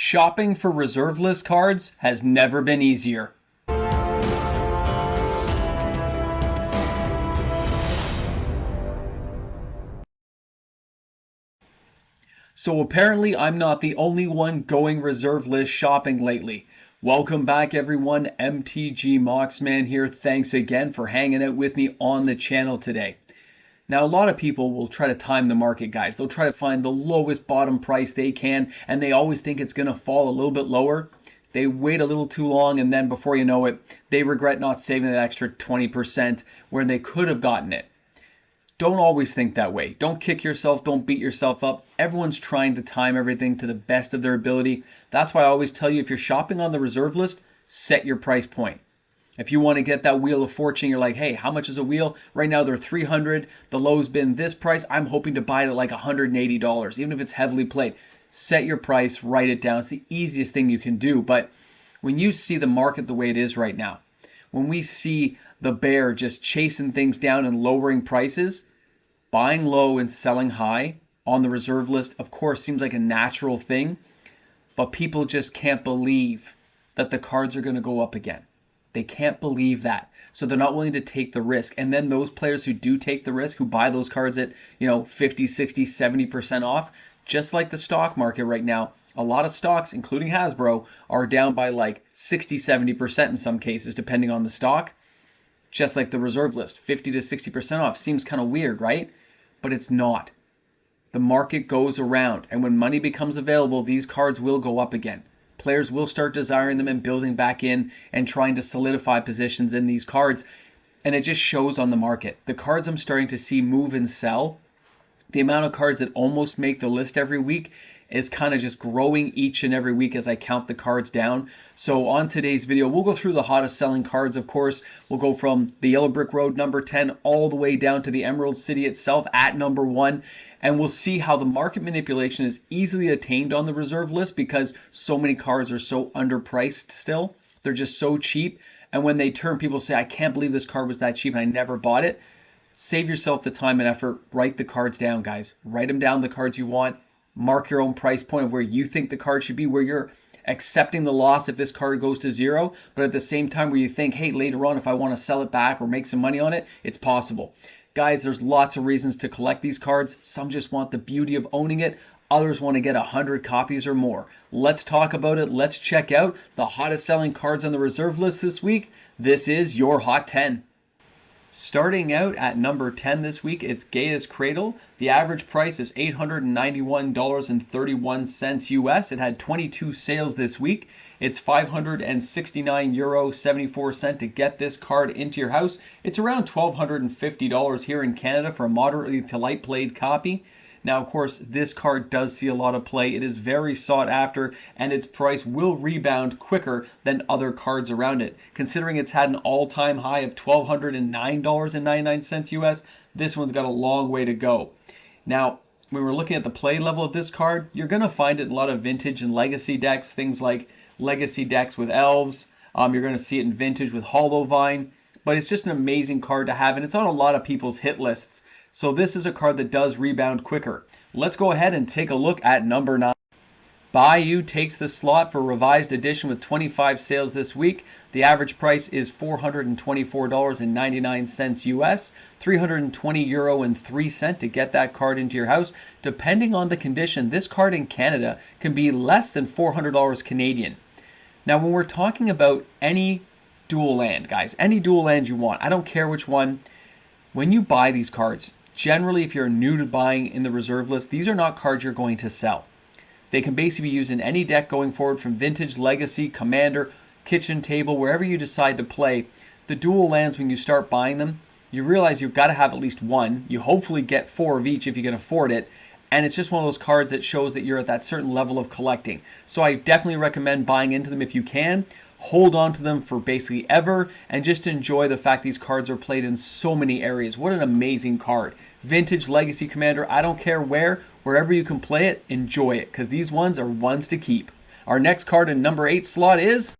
Shopping for reserve list cards has never been easier. So apparently I'm not the only one going reserve list shopping lately. Welcome back everyone, MTG Moxman here. Thanks again for hanging out with me on the channel today. Now, a lot of people will try to time the market, guys. They'll try to find the lowest bottom price they can, and they always think it's going to fall a little bit lower. They wait a little too long, and then before you know it, they regret not saving that extra 20% where they could have gotten it. Don't always think that way. Don't kick yourself. Don't beat yourself up. Everyone's trying to time everything to the best of their ability. That's why I always tell you, if you're shopping on the reserve list, set your price point. If you want to get that Wheel of Fortune, you're like, hey, how much is a wheel? Right now they're $300. The low's been this price. I'm hoping to buy it at like $180, even if it's heavily played. Set your price, write it down. It's the easiest thing you can do. But when you see the market the way it is right now, when we see the bear just chasing things down and lowering prices, buying low and selling high on the reserve list, of course, seems like a natural thing. But people just can't believe that the cards are going to go up again. They can't believe that. So they're not willing to take the risk. And then those players who do take the risk, who buy those cards at, 50, 60, 70% off, just like the stock market right now, a lot of stocks, including Hasbro, are down by like 60, 70% in some cases, depending on the stock. Just like the reserve list, 50 to 60% off. Seems kind of weird, right? But it's not. The market goes around, and when money becomes available, these cards will go up again. Players will start desiring them and building back in and trying to solidify positions in these cards. And it just shows on the market. The cards I'm starting to see move and sell, the amount of cards that almost make the list every week is kind of just growing each and every week as I count the cards down. So on today's video, we'll go through the hottest selling cards, of course. We'll go from the Yellow Brick Road number 10 all the way down to the Emerald City itself at number 1. And we'll see how the market manipulation is easily attained on the reserve list because so many cards are so underpriced still. They're just so cheap. And when they turn, people say, I can't believe this card was that cheap and I never bought it. Save yourself the time and effort. Write the cards down, guys. Write them down, the cards you want. Mark your own price point of where you think the card should be, where you're accepting the loss if this card goes to zero. But at the same time where you think, hey, later on, if I want to sell it back or make some money on it, it's possible. Guys, there's lots of reasons to collect these cards. Some just want the beauty of owning it. Others want to get 100 copies or more. Let's talk about it. Let's check out the hottest selling cards on the reserve list this week. This is your Hot 10. Starting out at number 10 this week, it's Gayas Cradle. The average price is $891.31 US. It had 22 sales this week. It's €569.74 to get this card into your house. It's around $1,250 here in Canada for a moderately to light played copy. Now, of course, this card does see a lot of play. It is very sought after, and its price will rebound quicker than other cards around it. Considering it's had an all-time high of $1,209.99 US, this one's got a long way to go. Now, when we're looking at the play level of this card, you're going to find it in a lot of vintage and legacy decks, things like legacy decks with elves. You're going to see it in vintage with Hollow Vine, but it's just an amazing card to have, and it's on a lot of people's hit lists. So this is a card that does rebound quicker. Let's go ahead and take a look at number 9. Bayou takes the slot for revised edition with 25 sales this week. The average price is $424.99 US, €320.03 to get that card into your house. Depending on the condition, this card in Canada can be less than $400 Canadian. Now, when we're talking about any dual land, guys, any dual land you want, I don't care which one, when you buy these cards, generally if you're new to buying in the reserve list, these are not cards you're going to sell. They can basically be used in any deck going forward from vintage, legacy, commander, kitchen table, wherever you decide to play. The dual lands, when you start buying them, you realize you've got to have at least one. You hopefully get 4 of each if you can afford it. And it's just one of those cards that shows that you're at that certain level of collecting. So I definitely recommend buying into them if you can. Hold on to them for basically ever and just enjoy the fact these cards are played in so many areas. What an amazing card. Vintage, legacy, commander, I don't care where, wherever you can play it, enjoy it, because these ones are ones to keep. Our next card in number 8 slot is...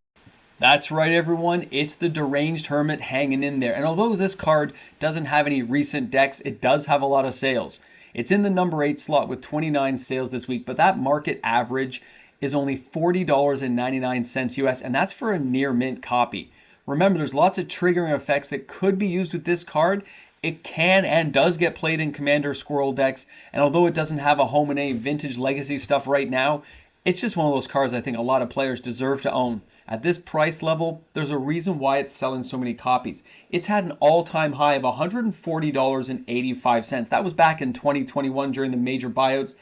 That's right, everyone. It's the Deranged Hermit hanging in there. And although this card doesn't have any recent decks, it does have a lot of sales. It's in the number 8 slot with 29 sales this week, but that market average is only $40.99 US, and that's for a near mint copy. Remember, there's lots of triggering effects that could be used with this card. It can and does get played in Commander Squirrel decks, and although it doesn't have a home in any vintage legacy stuff right now, it's just one of those cards I think a lot of players deserve to own. At this price level, there's a reason why it's selling so many copies. It's had an all-time high of $140.85. That was back in 2021 during the major buyouts.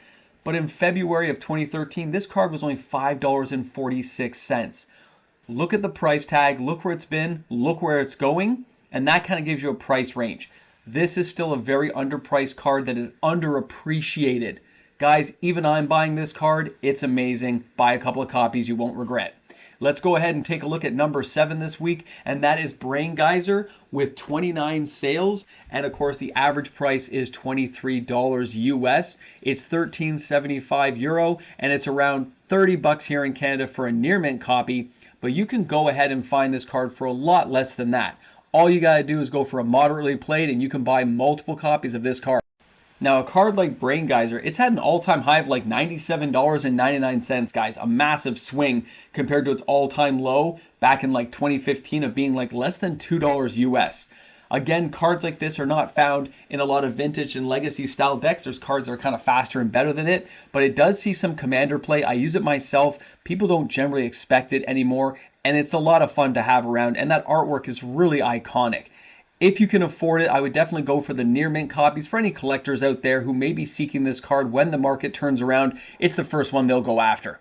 But in February of 2013, this card was only $5.46. Look at the price tag, look where it's been, look where it's going, and that kind of gives you a price range. This is still a very underpriced card that is underappreciated. Guys, even I'm buying this card. It's amazing. Buy a couple of copies, you won't regret. Let's go ahead and take a look at number 7 this week, and that is Geyser with 29 sales, and of course the average price is $23 US. It's €13.75, and it's around $30 here in Canada for a near mint copy, but you can go ahead and find this card for a lot less than that. All you gotta do is go for a moderately played, and you can buy multiple copies of this card. Now, a card like Geyser, it's had an all-time high of like $97.99, guys. A massive swing compared to its all-time low back in like 2015 of being like less than $2 US. Again, cards like this are not found in a lot of vintage and legacy style decks. There's cards that are kind of faster and better than it, but it does see some commander play. I use it myself. People don't generally expect it anymore, and it's a lot of fun to have around, and that artwork is really iconic. If you can afford it, I would definitely go for the near mint copies. For any collectors out there who may be seeking this card when the market turns around, it's the first one they'll go after.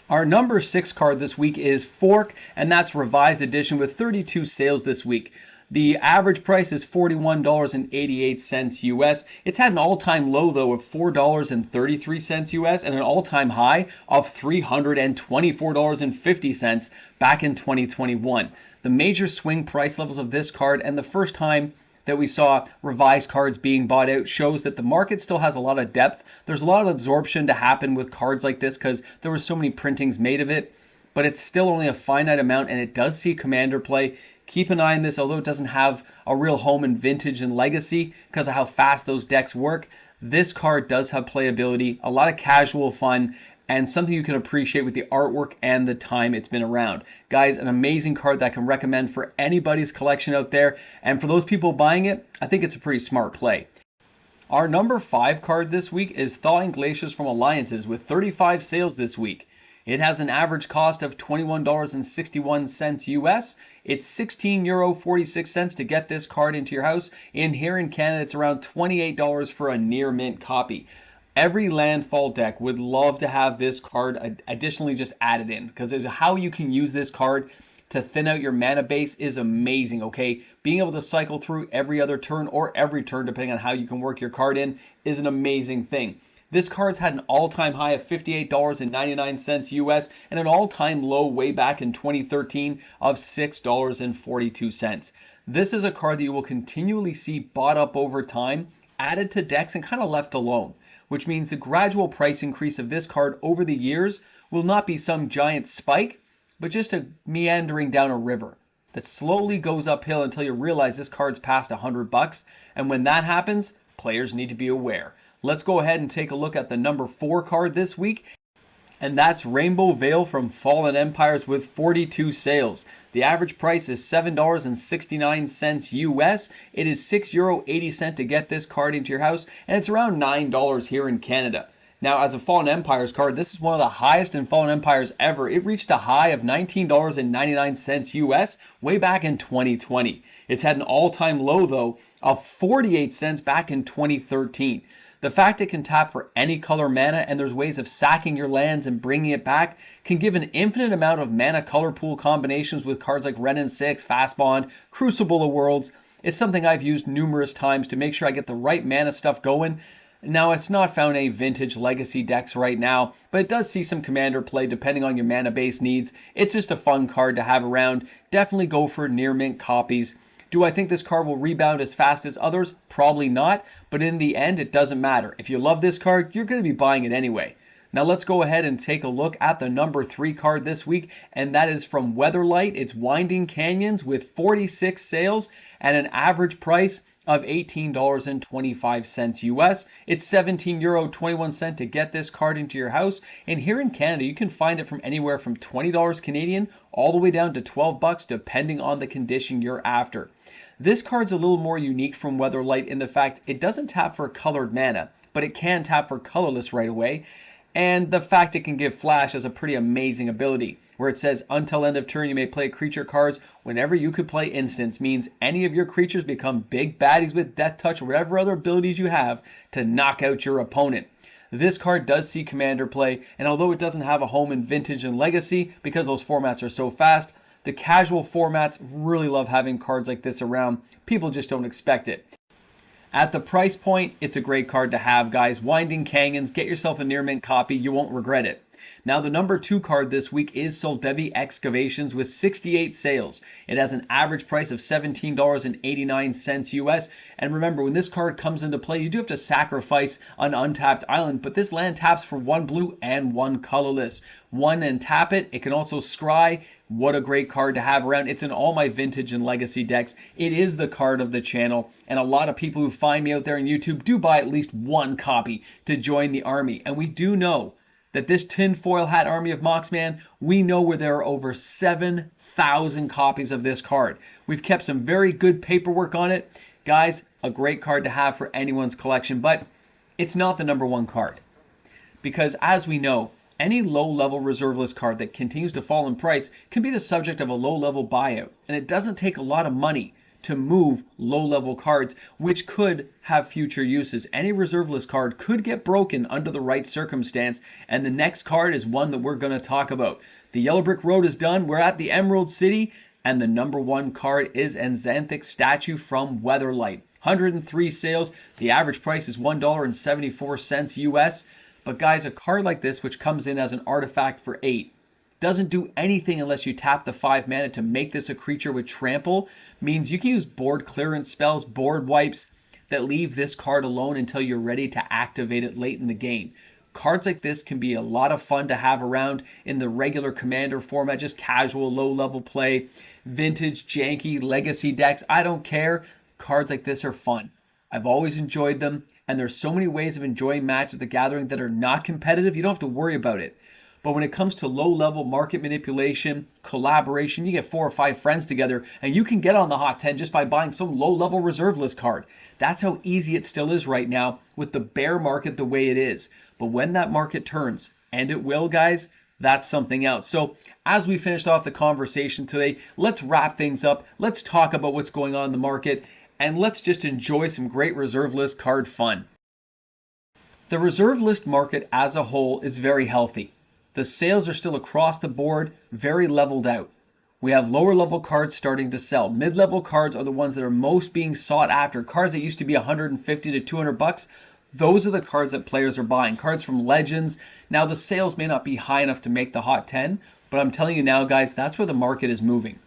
Our number 6 card this week is Fork, and that's revised edition with 32 sales this week. The average price is $41.88 US. It's had an all-time low, though, of $4.33 US and an all-time high of $324.50 back in 2021. The major swing price levels of this card and the first time that we saw revised cards being bought out shows that the market still has a lot of depth. There's a lot of absorption to happen with cards like this because there were so many printings made of it, but it's still only a finite amount, and it does see commander play. Keep an eye on this, although it doesn't have a real home in vintage and legacy because of how fast those decks work. This card does have playability, a lot of casual fun, and something you can appreciate with the artwork and the time it's been around. Guys, an amazing card that I can recommend for anybody's collection out there, and for those people buying it, I think it's a pretty smart play. Our number 5 card this week is Thawing Glaciers from Alliances with 35 sales this week. It has an average cost of $21.61 US. It's €16.46 to get this card into your house. Here in Canada, it's around $28 for a near mint copy. Every landfall deck would love to have this card additionally just added in, because how you can use this card to thin out your mana base is amazing, okay? Being able to cycle through every other turn or every turn, depending on how you can work your card in, is an amazing thing. This card's had an all-time high of $58.99 US and an all-time low way back in 2013 of $6.42. This is a card that you will continually see bought up over time, added to decks, and kind of left alone, which means the gradual price increase of this card over the years will not be some giant spike, but just a meandering down a river that slowly goes uphill until you realize this card's past $100, and when that happens, players need to be aware. Let's go ahead and take a look at the number 4 card this week, and that's Rainbow Veil from Fallen Empires with 42 sales. The average price is $7.69 US. It is €6.80 to get this card into your house, and it's around $9 here in Canada. Now, as a Fallen Empires card, this is one of the highest in Fallen Empires ever. It reached a high of $19.99 US way back in 2020. It's had an all-time low, though, of 48 cents back in 2013. The fact it can tap for any color mana and there's ways of sacking your lands and bringing it back can give an infinite amount of mana color pool combinations with cards like Wrenn and 6, Fast Bond, Crucible of Worlds. It's something I've used numerous times to make sure I get the right mana stuff going. Now, it's not found in any vintage legacy decks right now, but it does see some commander play depending on your mana base needs. It's just a fun card to have around. Definitely go for near mint copies. Do I think this card will rebound as fast as others? Probably not, but in the end, it doesn't matter. If you love this card, you're going to be buying it anyway. Now let's go ahead and take a look at the number 3 card this week, and that is from Weatherlight. It's Winding Canyons with 46 sales and an average price of $18.25 US. It's €17.21 to get this card into your house. And here in Canada, you can find it from anywhere from $20 Canadian all the way down to $12 depending on the condition you're after. This card's a little more unique from Weatherlight in the fact it doesn't tap for colored mana, but it can tap for colorless right away. And the fact it can give flash is a pretty amazing ability, where it says until end of turn you may play creature cards whenever you could play instants, means any of your creatures become big baddies with death touch or whatever other abilities you have to knock out your opponent. This card does see commander play, and although it doesn't have a home in Vintage and Legacy because those formats are so fast, the casual formats really love having cards like this around. People just don't expect it. At the price point, it's a great card to have, guys. Winding Canyons, get yourself a near mint copy, you won't regret it. Now, the number 2 card this week is Soldevi Excavations with 68 sales. It has an average price of $17.89 US. And remember, when this card comes into play, you do have to sacrifice an untapped island, but this land taps for 1 blue and 1 colorless. 1 and tap it. It can also scry. What a great card to have around. It's in all my Vintage and Legacy decks. It is the card of the channel, and a lot of people who find me out there on YouTube do buy at least 1 copy to join the army. And we do know that this tinfoil hat army of Moxman, we know where there are over 7,000 copies of this card. We've kept some very good paperwork on it. Guys, a great card to have for anyone's collection, but it's not the number 1 card. Because as we know, any low-level reserve list card that continues to fall in price can be the subject of a low-level buyout, and it doesn't take a lot of money to move low-level cards, which could have future uses. Any reserve list card could get broken under the right circumstance, and the next card is one that we're going to talk about. The Yellow Brick Road is done. We're at the Emerald City, and the number 1 card is Xanthic Statue from Weatherlight. 103 sales. The average price is $1.74 US. But guys, a card like this, which comes in as an artifact for 8, doesn't do anything unless you tap the 5 mana to make this a creature with trample, means you can use board clearance spells, board wipes, that leave this card alone until you're ready to activate it late in the game. Cards like this can be a lot of fun to have around in the regular commander format, just casual low-level play, Vintage, janky, Legacy decks, I don't care. Cards like this are fun. I've always enjoyed them, and there's so many ways of enjoying Magic the Gathering that are not competitive, you don't have to worry about it. But when it comes to low-level market manipulation, collaboration, you get 4 or 5 friends together and you can get on the hot 10 just by buying some low-level reserve list card. That's how easy it still is right now with the bear market the way it is. But when that market turns, and it will, guys, that's something else. So as we finished off the conversation today, let's wrap things up. Let's talk about what's going on in the market, and let's just enjoy some great reserve list card fun. The reserve list market as a whole is very healthy. The sales are still across the board, very leveled out. We have lower level cards starting to sell. Mid-level cards are the ones that are most being sought after. Cards that used to be $150 to $200, those are the cards that players are buying. Cards from Legends. Now the sales may not be high enough to make the hot 10, but I'm telling you now, guys, that's where the market is moving.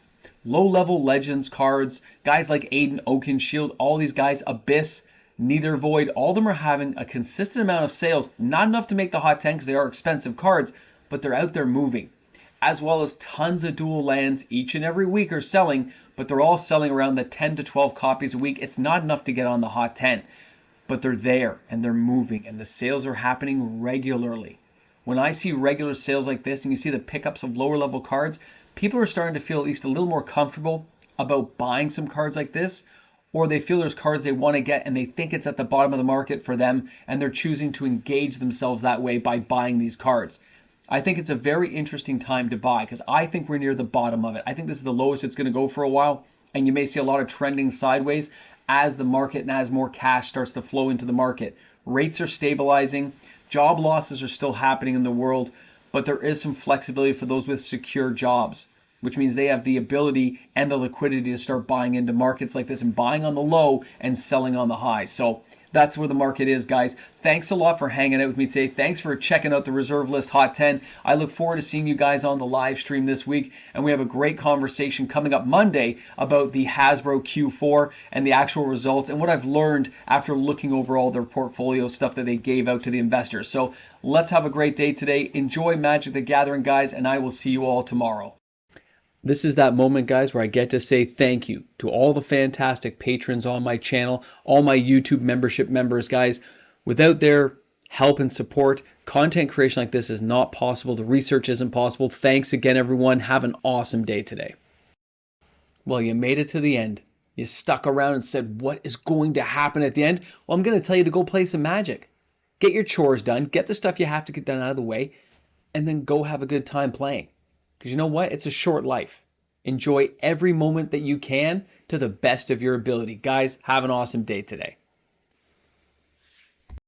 Low-level Legends cards, guys like Aiden, Oakenshield, all these guys, Abyss, Neither Void, all of them are having a consistent amount of sales. Not enough to make the hot 10 because they are expensive cards, but they're out there moving. As well as tons of dual lands each and every week are selling, but they're all selling around the 10 to 12 copies a week. It's not enough to get on the hot 10, but they're there and they're moving and the sales are happening regularly. When I see regular sales like this and you see the pickups of lower level cards, people are starting to feel at least a little more comfortable about buying some cards like this, or they feel there's cards they want to get and they think it's at the bottom of the market for them and they're choosing to engage themselves that way by buying these cards. I think it's a very interesting time to buy because I think we're near the bottom of it. I think this is the lowest it's going to go for a while, and you may see a lot of trending sideways as the market and as more cash starts to flow into the market. Rates are stabilizing. Job losses are still happening in the world, but there is some flexibility for those with secure jobs, which means they have the ability and the liquidity to start buying into markets like this and buying on the low and selling on the high. So that's where the market is, guys. Thanks a lot for hanging out with me today. Thanks for checking out the Reserve List Hot 10. I look forward to seeing you guys on the live stream this week. And we have a great conversation coming up Monday about the Hasbro Q4 and the actual results and what I've learned after looking over all their portfolio stuff that they gave out to the investors. So let's have a great day today. Enjoy Magic the Gathering, guys, and I will see you all tomorrow. This is that moment, guys, where I get to say thank you to all the fantastic patrons on my channel, all my YouTube membership members, guys. Without their help and support, content creation like this is not possible. The research isn't possible. Thanks again, everyone. Have an awesome day today. Well, you made it to the end. You stuck around and said, what is going to happen at the end? Well, I'm going to tell you to go play some Magic. Get your chores done, get the stuff you have to get done out of the way, and then go have a good time playing. Because you know what? It's a short life. Enjoy every moment that you can to the best of your ability. Guys, have an awesome day today.